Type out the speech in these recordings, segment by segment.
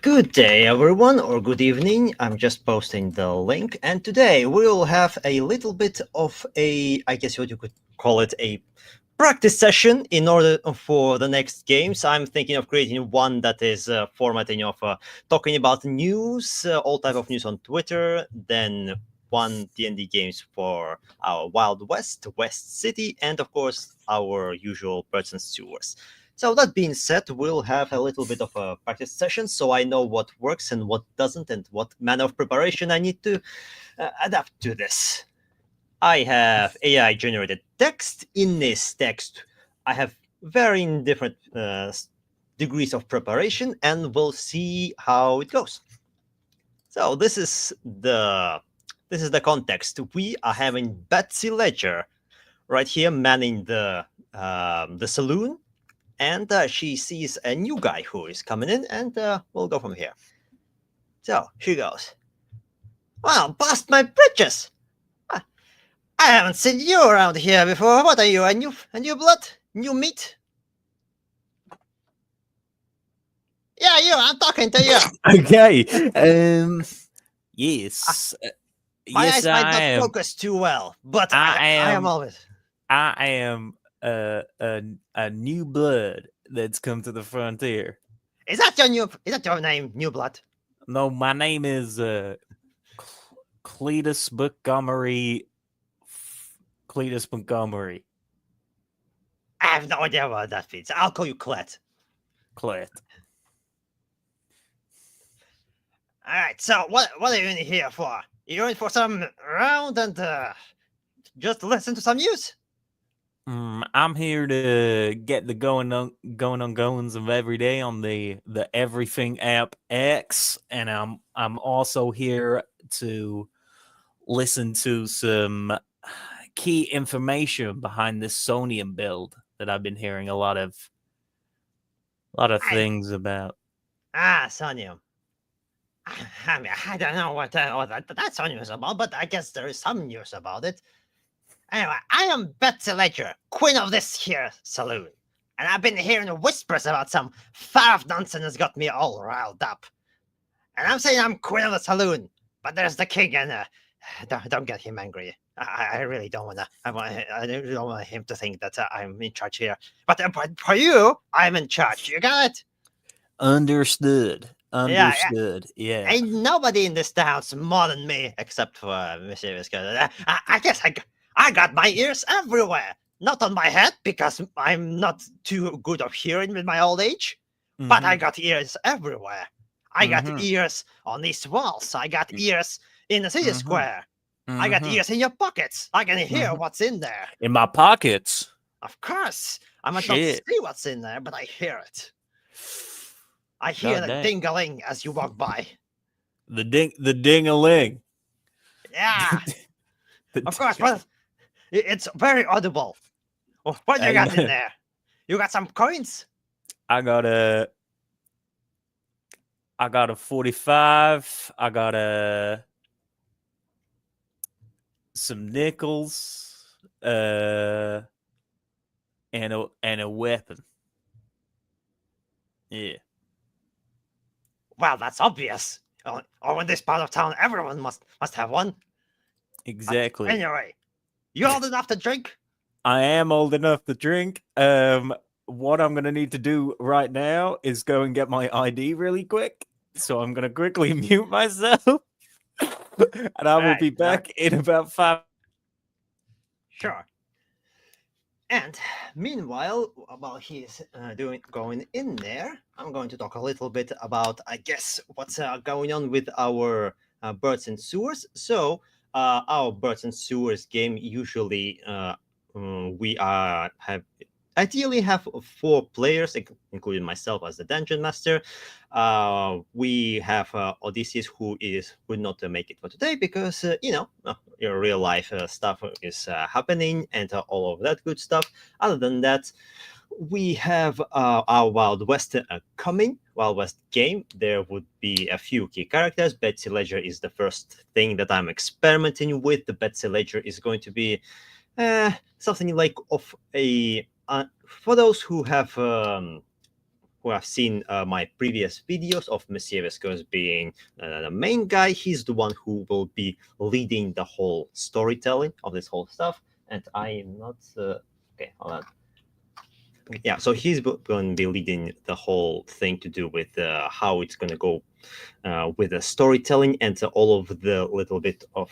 Good day, everyone, or good evening. I'm just posting the link, and today we'll have a little bit of I guess what you could call it, a practice session in order for the next games. I'm thinking of creating one that is formatting of talking about news, all type of news on Twitter, then one D&D games for our Wild West, West City, and of course our usual Birds and Sewers. So that being said, we'll have a little bit of a practice session so I know what works and what doesn't and what manner of preparation I need to adapt to this. I have AI generated text. In this text, I have varying different degrees of preparation, and we'll see how it goes. So this is the context. We are having Betsy Ledger right here manning the saloon, and she sees a new guy who is coming in, and we'll go from here. So she goes, "Well, bust my britches! I haven't seen you around here before. What are you, a new blood? New meat?" Yeah, you, I'm talking to you. Okay. Yes. My Yes, eyes might I not am. focus too well, but I I am am. always. I am a new blood that's come to the frontier. Is that your name, New Blood? No, my name is Cletus Montgomery. Cletus Montgomery. I have no idea what that means. I'll call you Clet. Clet. Alright, so what are you in here for? You're in for some round and just listen to some news? I'm here to get the goings of every day on the Everything app X, and I'm also here to listen to some key information behind this Sonium build that I've been hearing a lot of I, things about. Sonium. I mean, I don't know what that's on news about, but I guess there is some news about it. Anyway, I am Betsy Ledger, queen of this here saloon, and I've been hearing whispers about some far-off nonsense that's got me all riled up. And I'm saying I'm queen of the saloon, but there's the king, and don't get him angry. I really don't want to. I don't want him to think that I'm in charge here. But for you, I'm in charge. You got it? Understood. Yeah, Understood. Yeah. ain't nobody in this town's more than me, except for Monsieur Visca. I guess I got my ears everywhere. Not on my head, because I'm not too good of hearing with my old age. But I got ears everywhere. I got Mhm. ears on these walls. I got ears in the city Mhm. square. I got Mhm. ears in your pockets. I can hear Mhm. what's in there. In my pockets. Of course, I might not Shit. see what's in there, but I hear it. I hear God the dang. ding-a-ling as you walk by. The ding-a-ling. Yeah, The of course, ding- but it's very audible. Oh, what you got in there? You got some coins? I got a 45. I got some nickels, and a weapon. Yeah. Well, that's obvious. Or in this part of town, everyone must have one. But Exactly. anyway, you old enough to drink? I am old enough to drink. What I'm gonna need to do right now is go and get my ID really quick. So I'm gonna quickly mute myself, and I will Right, be back in about 5. sure. And meanwhile, while he's going in there, I'm going to talk a little bit about, I guess, what's going on with our Birds and Sewers. So, our Birds and Sewers game usually we have ideally have 4 players, including myself as the dungeon master. We have Odysseus, who would not make it for today because your real life stuff is happening and all of that good stuff. Other than that, we have our Wild West coming, Wild West game. There would be a few key characters. Betsy Ledger is the first thing that I'm experimenting with. The Betsy Ledger is going to be something like of a for those who have who have seen my previous videos of Monsieur Viscos being the main guy, he's the one who will be leading the whole storytelling of this whole stuff. And I am not okay. Hold on. Yeah, so he's going to be leading the whole thing to do with how it's going to go with the storytelling and all of the little bit of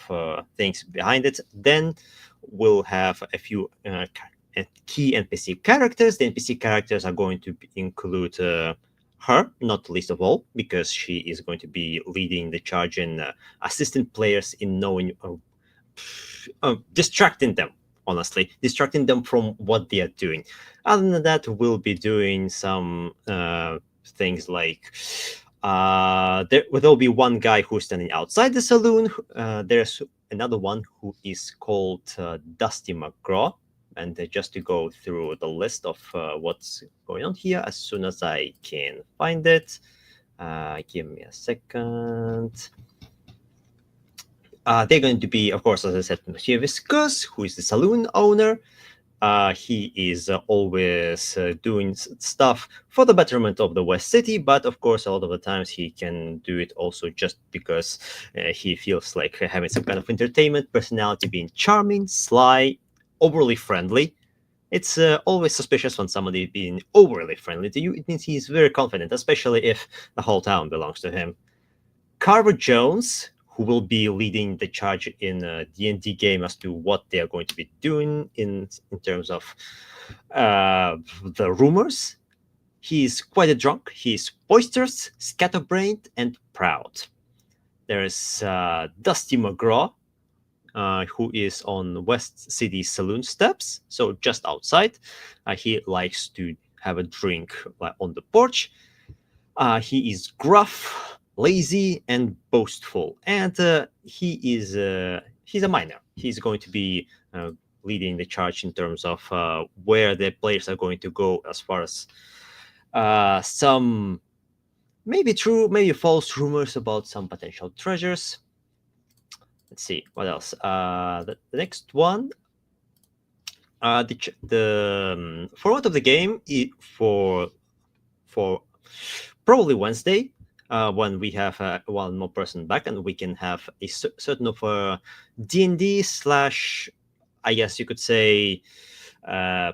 things behind it. Then we'll have a few key NPC characters. The NPC characters are going to include her, not least of all, because she is going to be leading the charge and assisting players in knowing, distracting them. Honestly, distracting them from what they are doing. Other than that, we'll be doing some things like there will be one guy who's standing outside the saloon. There's another one who is called Dusty McGraw. And just to go through the list of what's going on here, as soon as I can find it, give me a second. They're going to be, of course, as I said, Monsieur Viscos, who is the saloon owner. He is always doing stuff for the betterment of the West City, but of course, a lot of the times he can do it also just because he feels like having some kind of entertainment personality, being charming, sly, overly friendly. It's always suspicious when somebody being overly friendly to you. It means he's very confident, especially if the whole town belongs to him. Carver Jones, who will be leading the charge in a D&D game as to what they are going to be doing in terms of the rumors. He's quite a drunk. He's boisterous, scatterbrained, and proud. There's Dusty McGraw, who is on West City Saloon steps, so just outside. He likes to have a drink on the porch. He is gruff, lazy, and boastful, and he's a miner. He's going to be leading the charge in terms of where the players are going to go, as far as some maybe true, maybe false rumors about some potential treasures. Let's see what else. The next one. The format of the game for probably Wednesday, when we have one more person back and we can have a certain of D&D slash, I guess you could say, well,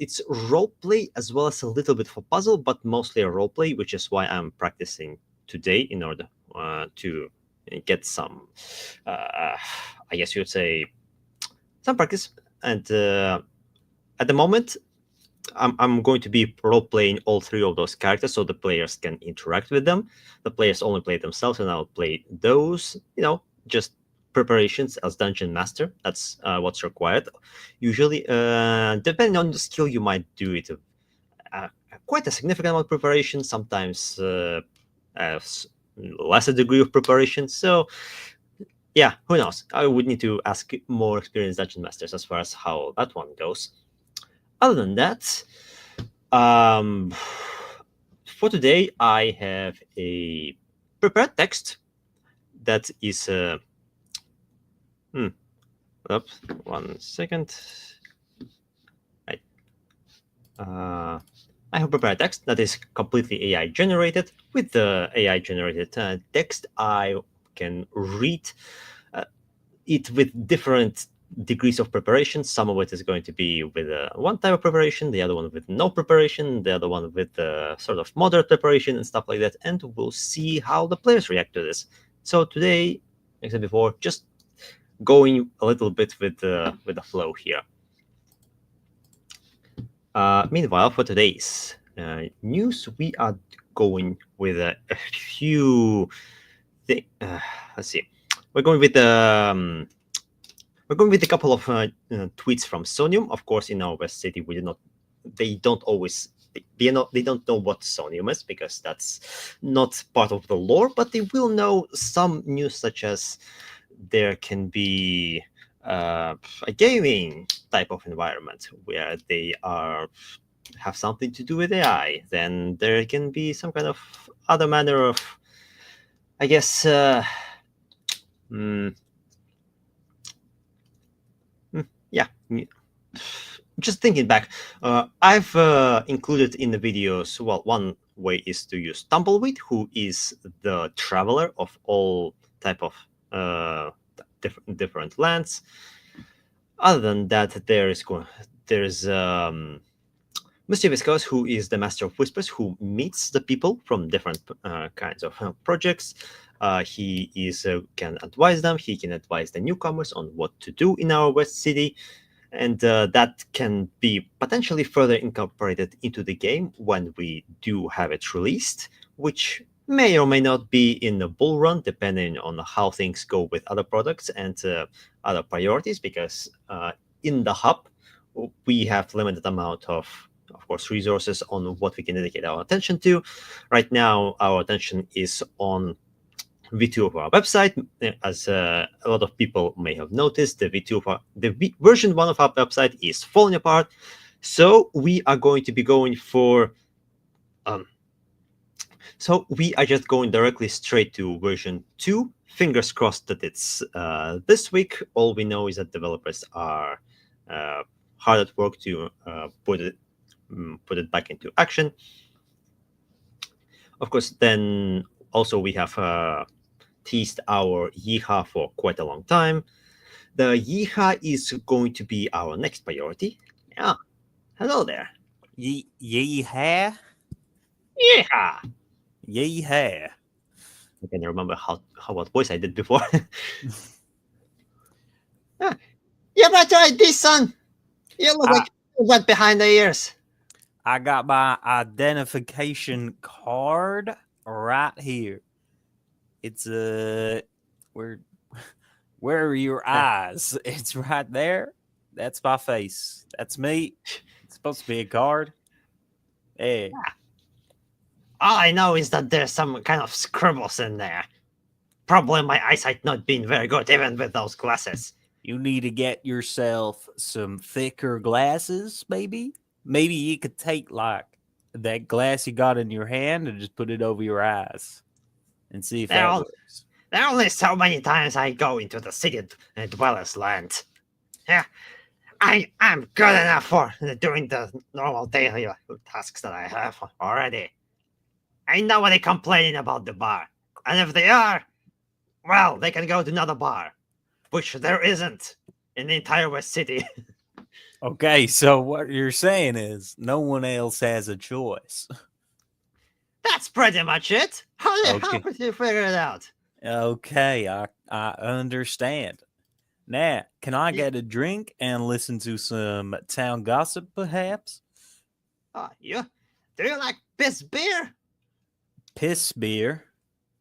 it's roleplay as well as a little bit for puzzle, but mostly a roleplay, which is why I'm practicing today in order to get some, I guess you would say, some practice. And at the moment, I'm going to be role-playing all three of those characters so the players can interact with them. The players only play themselves, and I'll play those, just preparations as Dungeon Master. That's what's required. Usually, depending on the skill, you might do it quite a significant amount of preparation, sometimes a lesser degree of preparation. So, yeah, who knows? I would need to ask more experienced Dungeon Masters as far as how that one goes. Other than that, for today, I have a prepared text that is. Oops, 1 second. Right. I have prepared text that is completely AI generated. With the AI generated text, I can read it with different degrees of preparation. Some of it is going to be with one type of preparation, the other one with no preparation, the other one with sort of moderate preparation and stuff like that. And we'll see how the players react to this. So today, like I said before, just going a little bit with the flow here. Meanwhile, for today's news, we are going with a few things. Let's see. We're going with a couple of tweets from Sonium. Of course, in our West City, they don't know what Sonium is because that's not part of the lore, but they will know some news, such as there can be a gaming type of environment where they have something to do with AI. Then there can be some kind of other manner of, I guess, yeah, just thinking back, I've included in the videos. Well, one way is to use Tumbleweed, who is the traveler of all type of different lands. Other than that, there's Mischievous Ghost, who is the Master of Whispers, who meets the people from different kinds of projects. He can advise them. He can advise the newcomers on what to do in our West City, and that can be potentially further incorporated into the game when we do have it released, which may or may not be in the bull run, depending on how things go with other products and other priorities. Because in the hub, we have limited amount of course, resources on what we can dedicate our attention to. Right now, our attention is on V2 of our website. As a lot of people may have noticed, version 1 of our website is falling apart. So we are going to be going for so we are just going directly straight to version 2. Fingers crossed that it's this week. All we know is that developers are hard at work to put it back into action. Of course, then also we have teased our Yeehaw for quite a long time. The Yeehaw is going to be our next priority. Yeah, hello there. Yeehaw? Yeehaw! Yeehaw. I can remember what voice I did before. You better try this, son. You look like you went behind the ears. I got my identification card right here. It's where are your eyes? It's right there. That's my face. That's me. It's supposed to be a card. Hey. All I know is that there's some kind of scribbles in there. Probably my eyesight not being very good, even with those glasses. You need to get yourself some thicker glasses, maybe. Maybe you could take like that glass you got in your hand and just put it over your eyes and see if that works. There are only so many times I go into the city dwellers land. Yeah, I'm good enough for doing the normal daily tasks that I have already. Ain't nobody complaining about the bar. And if they are, well, they can go to another bar, which there isn't in the entire West City. Okay, so what you're saying is no one else has a choice. That's pretty much it. How did you figure it out? Okay, I understand. Now, can I get a drink and listen to some town gossip, perhaps? Do you like piss beer? Piss beer?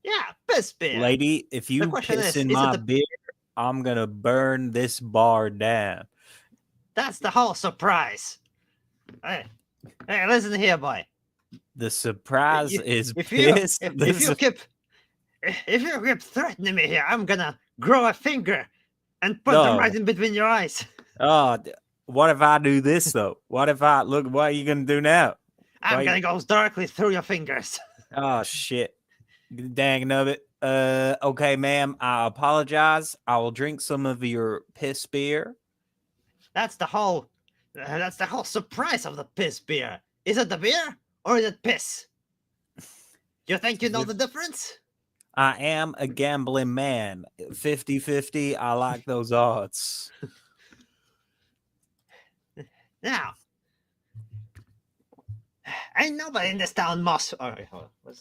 Yeah, piss beer. Lady, if you piss in my beer, I'm going to burn this bar down. That's the whole surprise. Hey, listen here, boy. The surprise is piss. If you keep threatening me here, I'm gonna grow a finger and put them right in between your eyes. Oh, what if I do this though? What are you gonna do now? I'm gonna go directly through your fingers. Oh shit. Dang of it. Okay, ma'am, I apologize. I will drink some of your piss beer. That's the whole surprise of the piss beer. Is it the beer or is it piss? You think you know the difference? I am a gambling man. 50-50. I like those odds. Now, ain't nobody in this town must. All right, hold on.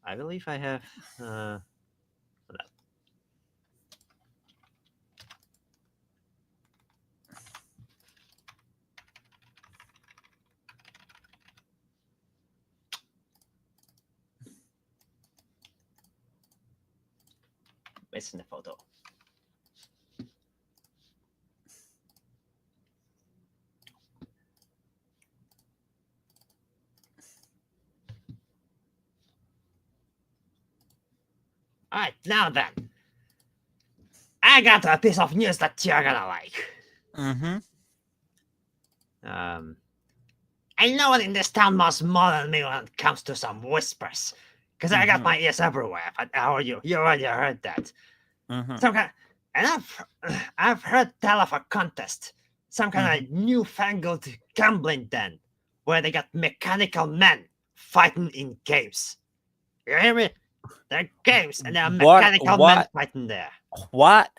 I believe I have. Missing the photo. All right, now then, I got a piece of news that you're gonna like. Mm-hmm. I know one in this town must more than me when it comes to some whispers, because I got my ears everywhere. But how are you? You already heard that. Mm-hmm. So, and I've heard tell of a contest some kind of newfangled gambling den where they got mechanical men fighting in games. You hear me? They're games and there are mechanical men fighting there. What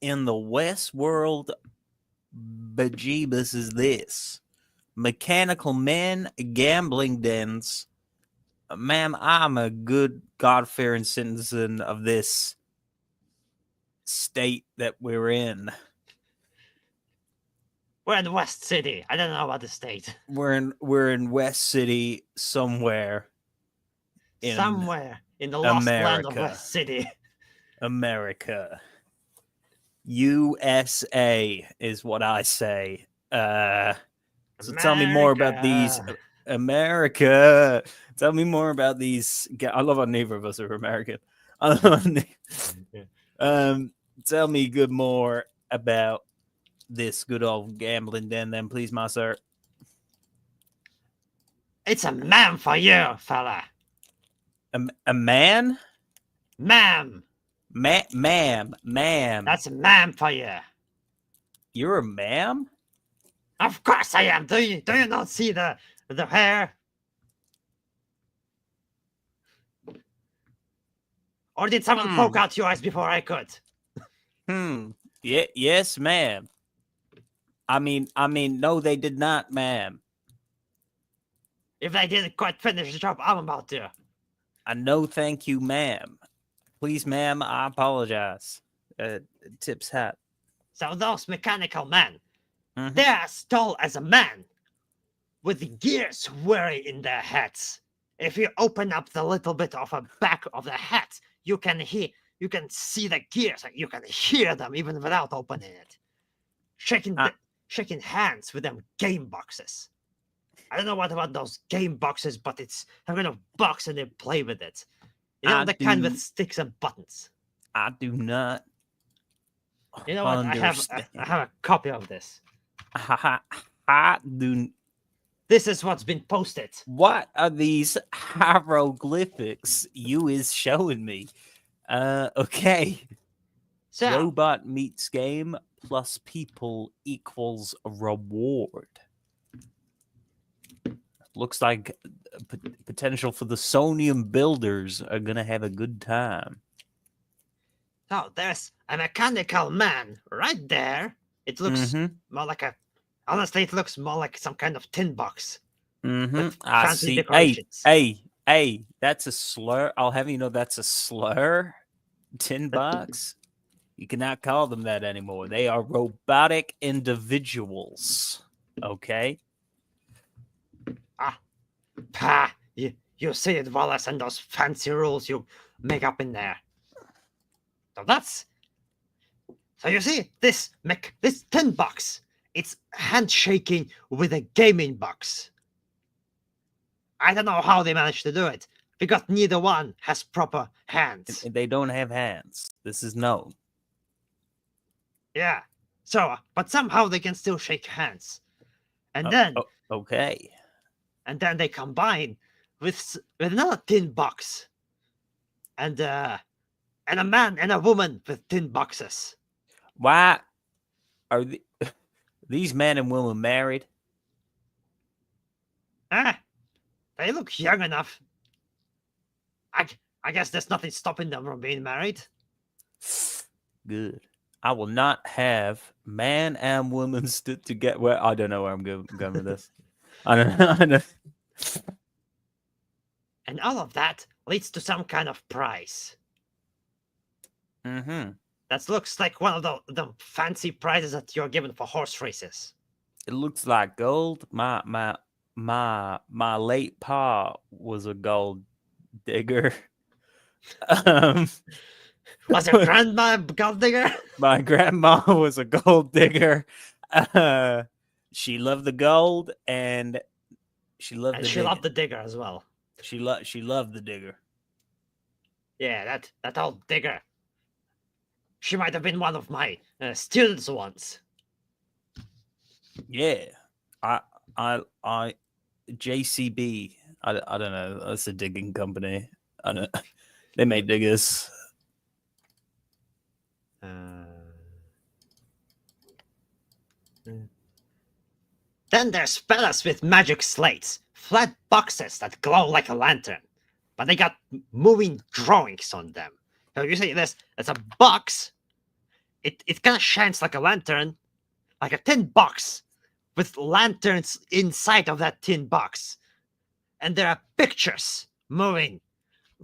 in the Westworld bejeebus is this? Mechanical men, gambling dens. Ma'am, I'm a good God-fearing citizen of this state that we're in. We're in West City. I don't know about the state. We're in West City somewhere. Somewhere in the lost land of West City. America. USA is what I say. So tell me more about these. America. Tell me more about these. I love how neither of us are American. Tell me good more about this good old gambling den, then, please, my sir. It's a man for you, fella. A man? Ma'am. Ma'am. That's a man for you. You're a ma'am? Of course I am. Do you not see the hair? Or did someone poke out your eyes before I could? Yeah, yes, ma'am. I mean, no, they did not, ma'am. If they didn't quite finish the job I'm about to. No, thank you, ma'am. Please, ma'am, I apologize. Tip's hat. So those mechanical men, they are as tall as a man, with the gears whirring in their heads. If you open up the little bit of a back of the hat, you can see the gears, and you can hear them even without opening it. Shaking hands with them game boxes. I don't know what about those game boxes, but it's some kind of box and they play with it. You know, the kind with sticks and buttons. I do not. You know what? I have a copy of this. I do. This is what's been posted. What are these hieroglyphics you is showing me? Okay. So, robot meets game plus people equals reward. Looks like potential for the Sonium builders are gonna have a good time. So there's a mechanical man right there. It looks more like honestly, it looks more like some kind of tin box. I see. Decorations. Hey, that's a slur. I'll have you know that's a slur. Tin box. You cannot call them that anymore. They are robotic individuals. Okay? You see it, Wallace, and those fancy rules you make up in there. So you see, this tin box, it's handshaking with a gaming box. I don't know how they managed to do it, because neither one has proper hands. They don't have hands. This is known. Yeah. So, but somehow they can still shake hands. And then... okay. And then they combine with another tin box. And a man and a woman with tin boxes. Why are these men and women married? They look young enough. I guess there's nothing stopping them from being married. Good. I will not have man and woman stood together. Well, I don't know where I'm going with this. I don't know. And all of that leads to some kind of prize. That looks like one of the fancy prizes that you're given for horse races. It looks like gold. My late pa was a gold digger. Was your grandma a gold digger? My grandma was a gold digger. She loved the gold, and she loved the digger as well. She loved the digger. Yeah, that old digger. She might have been one of my students once. Yeah, I JCB. I don't know. That's a digging company. I don't. They made diggers. Then there's fellas with magic slates, flat boxes that glow like a lantern, but they got moving drawings on them. So you see this, it's a box, it kind of shines like a lantern, like a tin box, with lanterns inside of that tin box. And there are pictures moving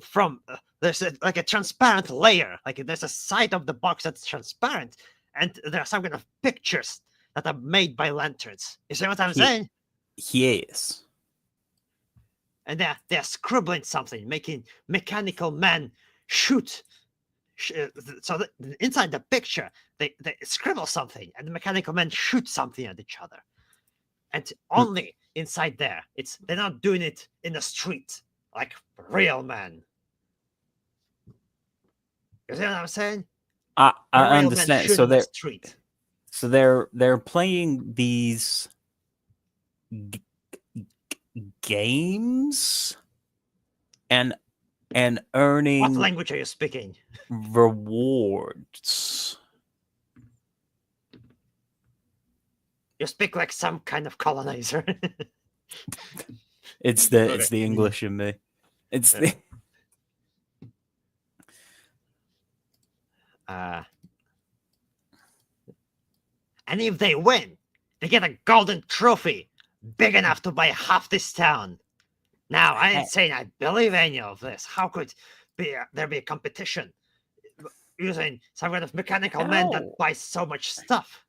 from, there's like a transparent layer, like there's a side of the box that's transparent, and there are some kind of pictures that are made by lanterns. You see what I'm saying? Yes. And they're scribbling something, making mechanical men shoot. So inside the picture, they scribble something, and the mechanical men shoot something at each other. And only inside there, they're not doing it in the street like real men. You see what I'm saying? I A real man understand. shoot So in the they're street. so they're playing these games and What earning language are you speaking? rewards. You speak like some kind of colonizer. It's Okay. the English in me. It's Yeah. the And if they win, they get a golden trophy big enough to buy half this town. Now, I ain't saying I believe any of this. How could there be a competition using some kind of mechanical man that How? buys so much stuff?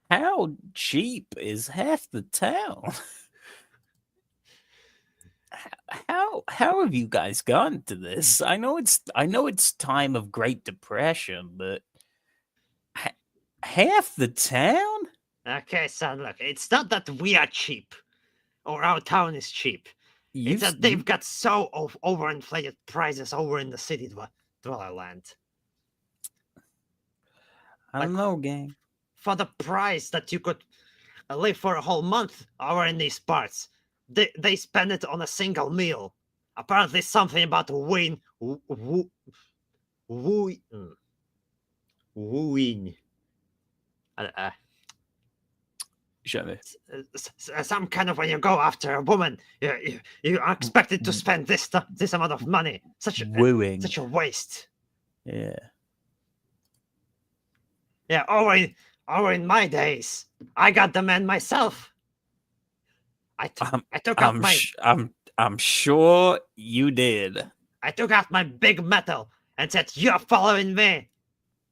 how cheap is half the town? How have you guys gotten to this? I know it's time of Great Depression, but half the town? Okay, son, look, it's not that we are cheap or our town is cheap. It's that they've got so overinflated prices over in the city dweller land. I don't know, gang. For the price that you could live for a whole month over in these parts, they spend it on a single meal. Apparently, something about wooing. Show me. Some kind of when you go after a woman, you are expected to spend this amount of money. Such Wooing. a waste. Yeah. Yeah, over in my days, I got the man myself. I took out I'm sure you did. I took out my big metal and said, "You're following me,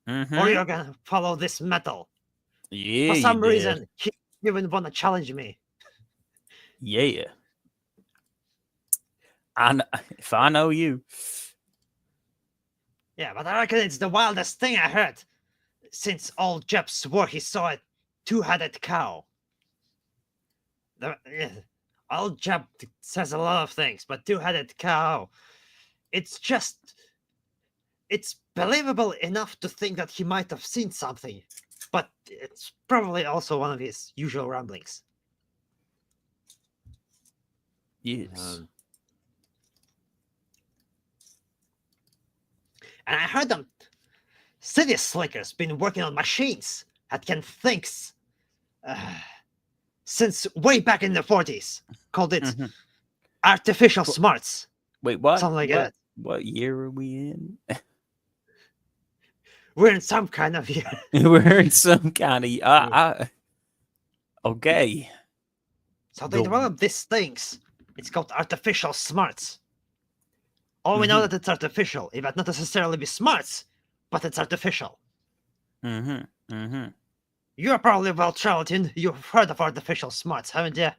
or you're gonna follow this metal." Yeah. For some you did. reason, he didn't want to challenge me. Yeah. If I know you. Yeah, but I reckon it's the wildest thing I heard since old Jeb swore he saw a two-headed cow. Old Jeb says a lot of things, but two-headed cow, it's believable enough to think that he might have seen something, but it's probably also one of his usual ramblings. Yes. And I heard them city slickers been working on machines that can think since way back in the 40s. Called it artificial smarts. Wait, what? Something like that. What year are we in? We're in some kind of year. We're in some kind of okay. So they developed these things. It's called artificial smarts. All we know that it's artificial. It might not necessarily be smarts, but it's artificial. You're probably well traveled. You've heard of artificial smarts, haven't you?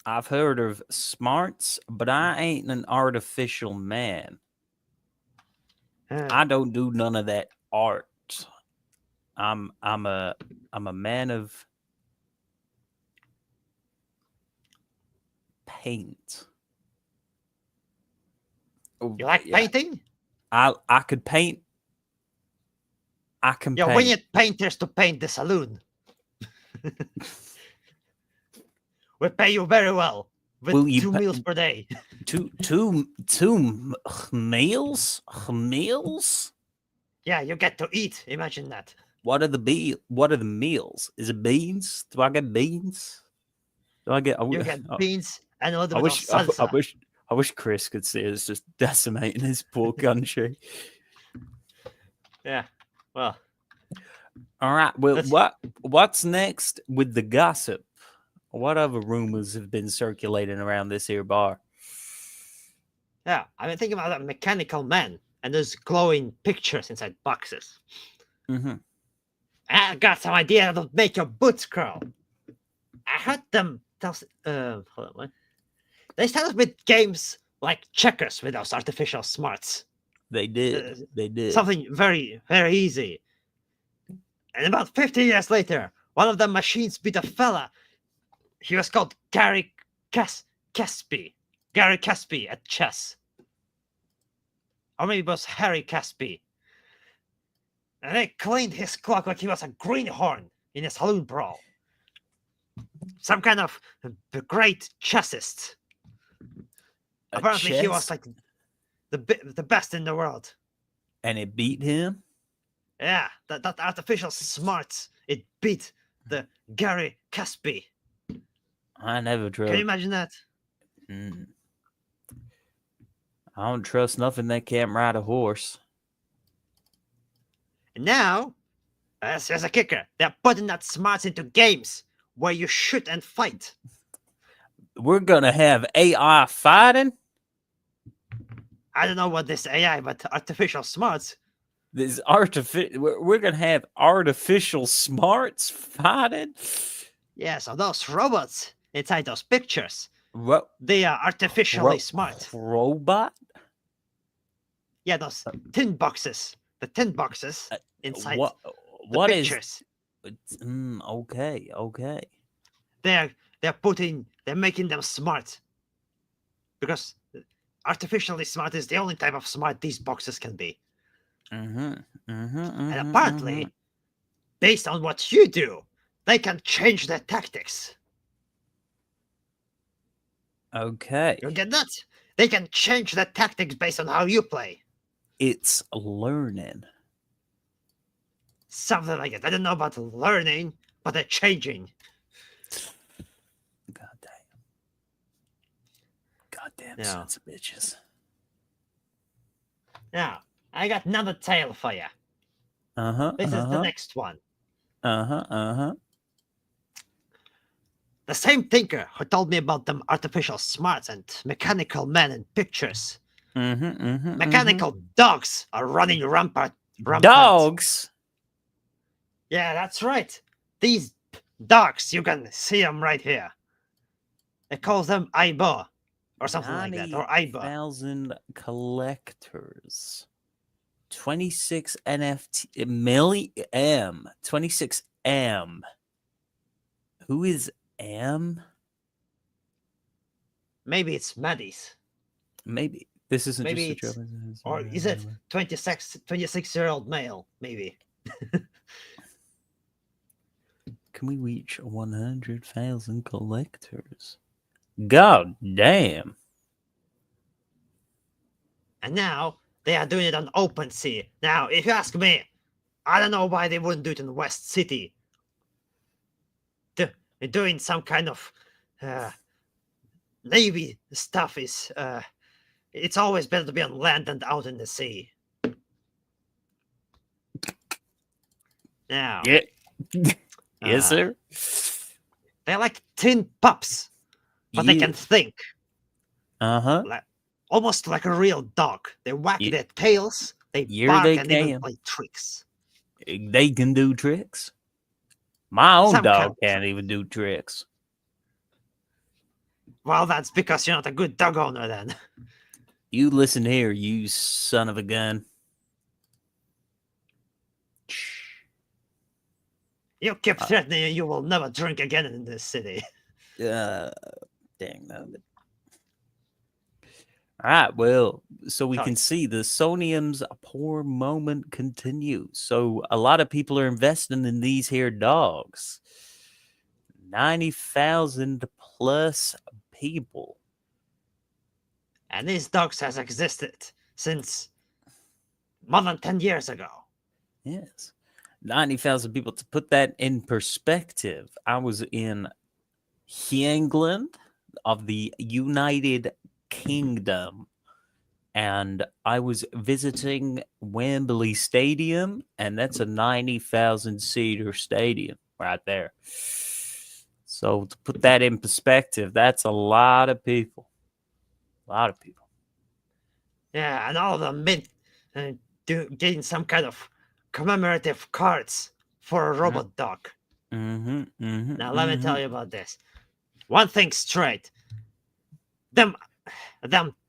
I've heard of smarts, but I ain't an artificial man. I don't do none of that art. I'm a man of paint. You like painting? I could paint. I can paint. We need painters to paint the saloon. We pay you very well with 2 meals per day. Two meals? Meals? Yeah, you get to eat. Imagine that. What are the meals? Is it beans? Do I get beans? Do I get? You get beans and a little I bit of wish. salsa. I wish Chris could see us just decimating his poor country. Yeah. Well, All right. Well, that's what's next with the gossip? What other rumors have been circulating around this here bar? yeah. I've been thinking about a mechanical man and those glowing pictures inside boxes. Mm-hmm. I got some idea that'll make your boots curl. I heard them. Hold on. What? They started with games like checkers with those artificial smarts. They did. Uh, They did. Something very, very easy. And about 50 years later, one of the machines beat a fella. He was called Gary Caspi. Gary Caspi at chess. Or maybe it was Harry Caspi. And they cleaned his clock like he was a greenhorn in a saloon brawl. Some kind of great chessist. A Apparently, he was chess? like the best in the world. And it beat him. Yeah, that artificial smarts, it beat the Gary Caspi. I never Can you trust. imagine that? I don't trust nothing that can't ride a horse. And now, as a kicker, they're putting that smarts into games where you shoot and fight. We're gonna have AI fighting. I don't know what this AI, but artificial smarts. This we're gonna have artificial smarts fighting. Yeah, so those robots inside those pictures, What they are artificially smart. robot? Yeah, those tin boxes. The tin boxes inside What? the What is? pictures. Okay. Okay. They're making them smart. Because artificially smart is the only type of smart these boxes can be. And apparently, based on what you do, they can change their tactics. Okay. You get that? They can change their tactics based on how you play. It's learning. Something like that. I don't know about learning, but they're changing. Goddamn Yeah. sons of bitches. Now, I got another tale for you. This is the next one. The same thinker who told me about them artificial smarts and mechanical men in pictures. Mechanical dogs are running rampant. Dogs? Yeah, that's right. These dogs, you can see them right here. They call them Aibo or something like that, or Aibo. 90,000 collectors. 26 NFT million 26 M. Who is M? Maybe it's Maddie's. Maybe this isn't Maybe just a it's, joke. or is it 26-year-old male? Maybe. Can we reach 100,000 collectors? God damn. And now they are doing it on OpenSea. Now, if you ask me, I don't know why they wouldn't do it in West City. They're doing some kind of Navy stuff is it's always better to be on land than out in the sea. Now, Yeah. Yes, sir. they're like tin pups, but they can think. Almost like a real dog. They whack their tails, they bark, and even play tricks. They can do tricks. My own Some dog kind of can't even do tricks. Well, that's because you're not a good dog owner then. You listen here, you son of a gun. You keep threatening you will never drink again in this city. Dang no. All right, well, so we can see the Sonium's poor moment continues. So a lot of people are investing in these here dogs. 90,000 plus people. And these dogs has existed since more than 10 years ago. Yes. 90,000 people. To put that in perspective, I was in England of the United Kingdom. And I was visiting Wembley Stadium, and that's a 90,000 seater stadium right there. So to put that in perspective, that's a lot of people. A lot of people. Yeah, and all of them getting some kind of commemorative cards for a robot dog. Now let me tell you about this. One thing straight. Them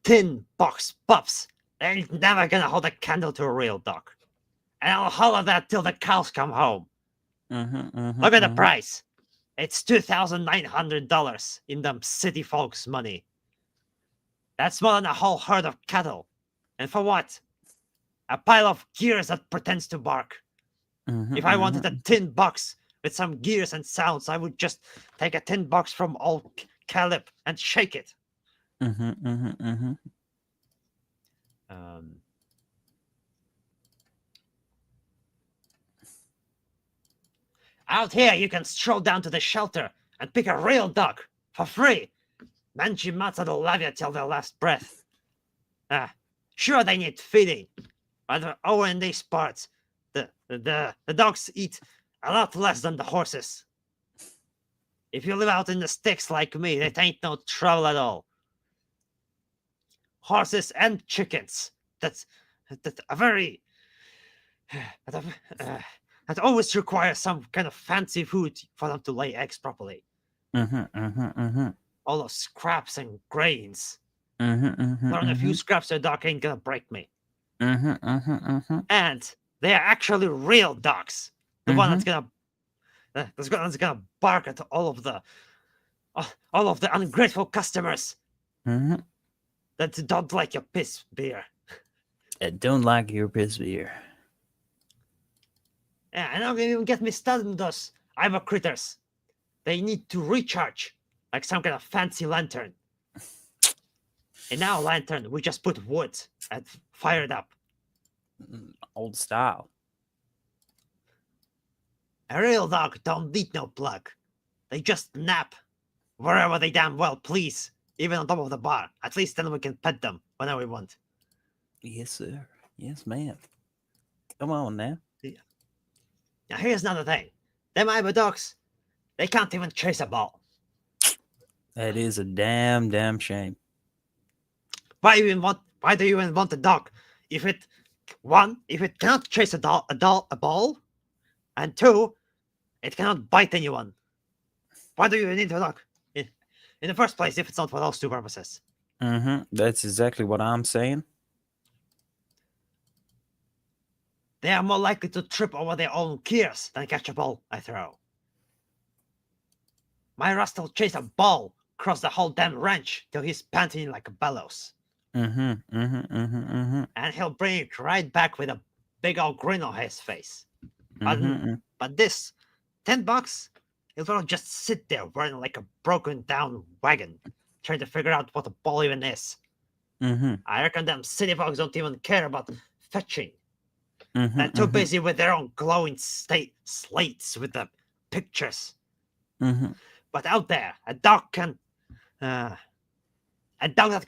tin box pups, they ain't never gonna hold a candle to a real dog. And I'll holler that till the cows come home. Look at the price. It's $2,900 in them city folks' money. That's more than a whole herd of cattle. And for what? A pile of gears that pretends to bark. If I wanted a tin box with some gears and sounds, I would just take a tin box from old Caleb and shake it. Out here, you can stroll down to the shelter and pick a real dog for free. Mangy mutts will love you till their last breath. Sure, they need feeding, but over in these parts, the dogs eat a lot less than the horses. If you live out in the sticks like me, it ain't no trouble at all. Horses and chickens. That are very that always require some kind of fancy food for them to lay eggs properly. All those scraps and grains. Learn a few scraps, a dog ain't gonna break me. And they are actually real dogs. The one that's gonna bark at all of the ungrateful customers that don't like your piss beer. I don't like your piss beer. Yeah, and don't even get me started on those Ivo critters. They need to recharge like some kind of fancy lantern. In our lantern, we just put wood and fire it up. Old style. A real dog don't need no plug. They just nap wherever they damn well please, even on top of the bar. At least then we can pet them whenever we want. Yes, sir. Yes, ma'am. Come on now. Now here's another thing. Them Ivo dogs, they can't even chase a ball. That is a damn shame. Why do you even want a dog if it cannot chase a ball, and two, it cannot bite anyone? Why do you need a dog in the first place if it's not for those two purposes? That's exactly what I'm saying. They are more likely to trip over their own gears than catch a ball I throw. My Rust will chase a ball across the whole damn ranch till he's panting like a bellows. And he'll bring it right back with a big old grin on his face. But this $10, he'll just sit there running like a broken down wagon, trying to figure out what a ball even is. I reckon them city folks don't even care about fetching. They're too busy with their own glowing slates with the pictures. But out there, a dog that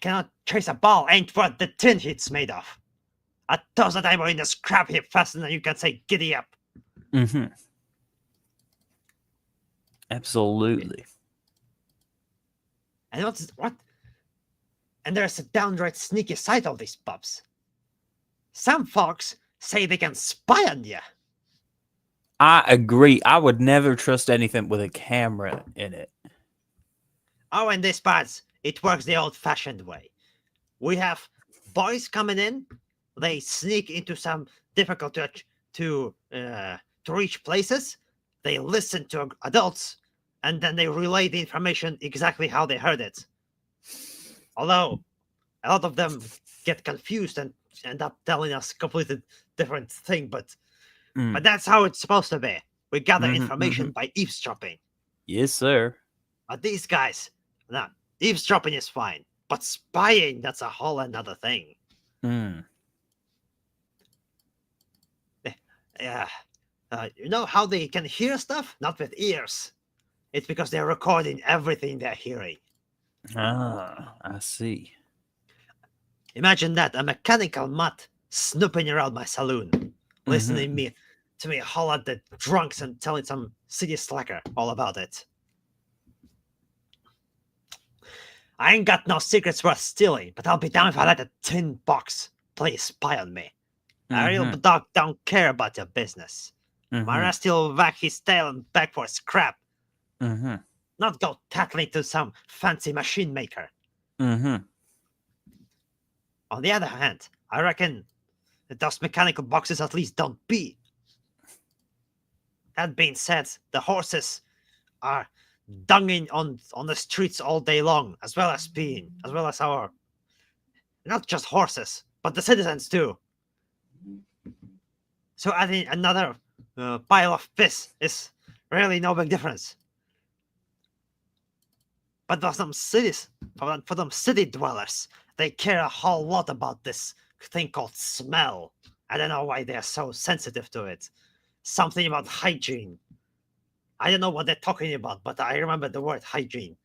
cannot chase a ball ain't worth the tin it's made of. A toss that I'm in the scrap heap faster than you can say giddy up. Absolutely. And what? And there's a downright sneaky side of these pups. Some folks say they can spy on you. I agree. I would never trust anything with a camera in it. Oh, in these parts, it works the old-fashioned way. We have boys coming in. They sneak into some difficult to reach places. They listen to adults, and then they relay the information exactly how they heard it. Although a lot of them get confused and end up telling us completely different thing, but that's how it's supposed to be. We gather information by eavesdropping. Yes, sir. But these guys, no, eavesdropping is fine, but spying, that's a whole another thing. Yeah. You know how they can hear stuff? Not with ears. It's because they're recording everything they're hearing. Ah, I see. Imagine that, a mechanical mutt snooping around my saloon, listening to me holler at the drunks and telling some city slacker all about it. I ain't got no secrets worth stealing, but I'll be damned if I let a tin box play spy on me. A real dog don't care about your business. My rusty will wag his tail and beg for scrap, not go tattling to some fancy machine maker. On the other hand, I reckon that those mechanical boxes at least don't pee. That being said, the horses are dunging on the streets all day long, as well as peeing, as well as our, not just horses, but the citizens too. So adding another pile of piss is really no big difference. But for some cities, for them city dwellers, they care a whole lot about this thing called smell. I don't know why they're so sensitive to it. Something about hygiene. I don't know what they're talking about, but I remember the word hygiene.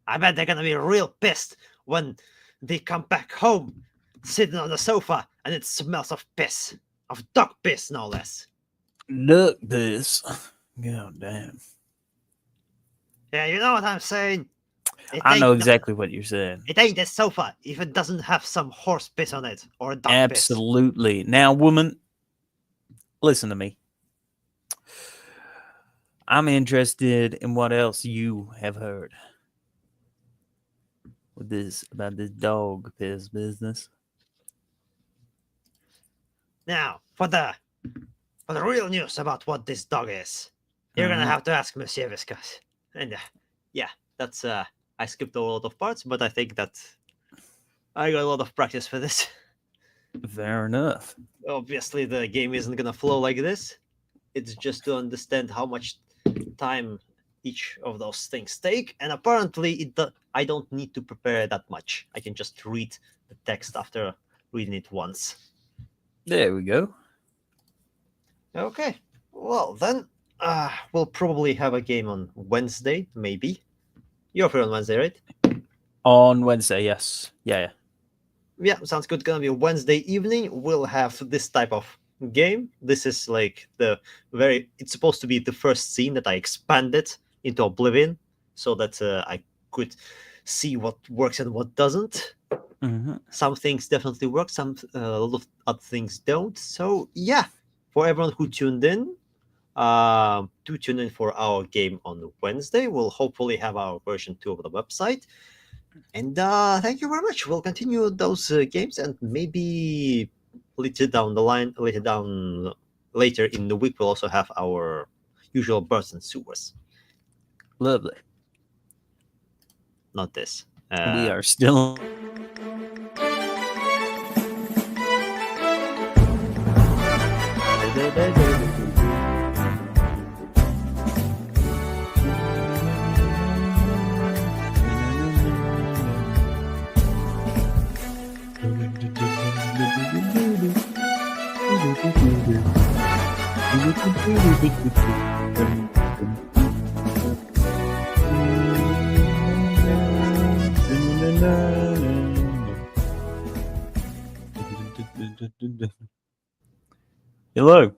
I bet they're gonna be real pissed when they come back home, sitting on the sofa, and it smells of piss. Of dog piss, no less. Duck piss. God damn. Yeah, you know what I'm saying? I know exactly what you're saying. It ain't a sofa if it doesn't have some horse piss on it or a dog piss. Absolutely. Now, woman, listen to me. I'm interested in what else you have heard with this about this dog piss business. Now, for the real news about what this dog is, you're gonna have to ask Monsieur Viscous. And yeah, that's I skipped a lot of parts, but I think that I got a lot of practice for this. Fair enough. Obviously, the game isn't gonna flow like this. It's just to understand how much time each of those things take, and apparently, I don't need to prepare that much. I can just read the text after reading it once. There we go. Okay. Well, then we'll probably have a game on Wednesday, maybe. You're free on Wednesday, right? On Wednesday, yes. Yeah. Yeah, sounds good. Gonna be Wednesday evening. We'll have this type of game. This is like it's supposed to be the first scene that I expanded into Oblivion so that I could see what works and what doesn't. Some things definitely work, a lot of other things don't. So yeah, for everyone who tuned in, do tune in for our game on Wednesday. We'll hopefully have our version 2 of the website. And thank you very much. We'll continue those games, and maybe later in the week, we'll also have our usual birds and sewers. Lovely. Not this. We are still. Hello.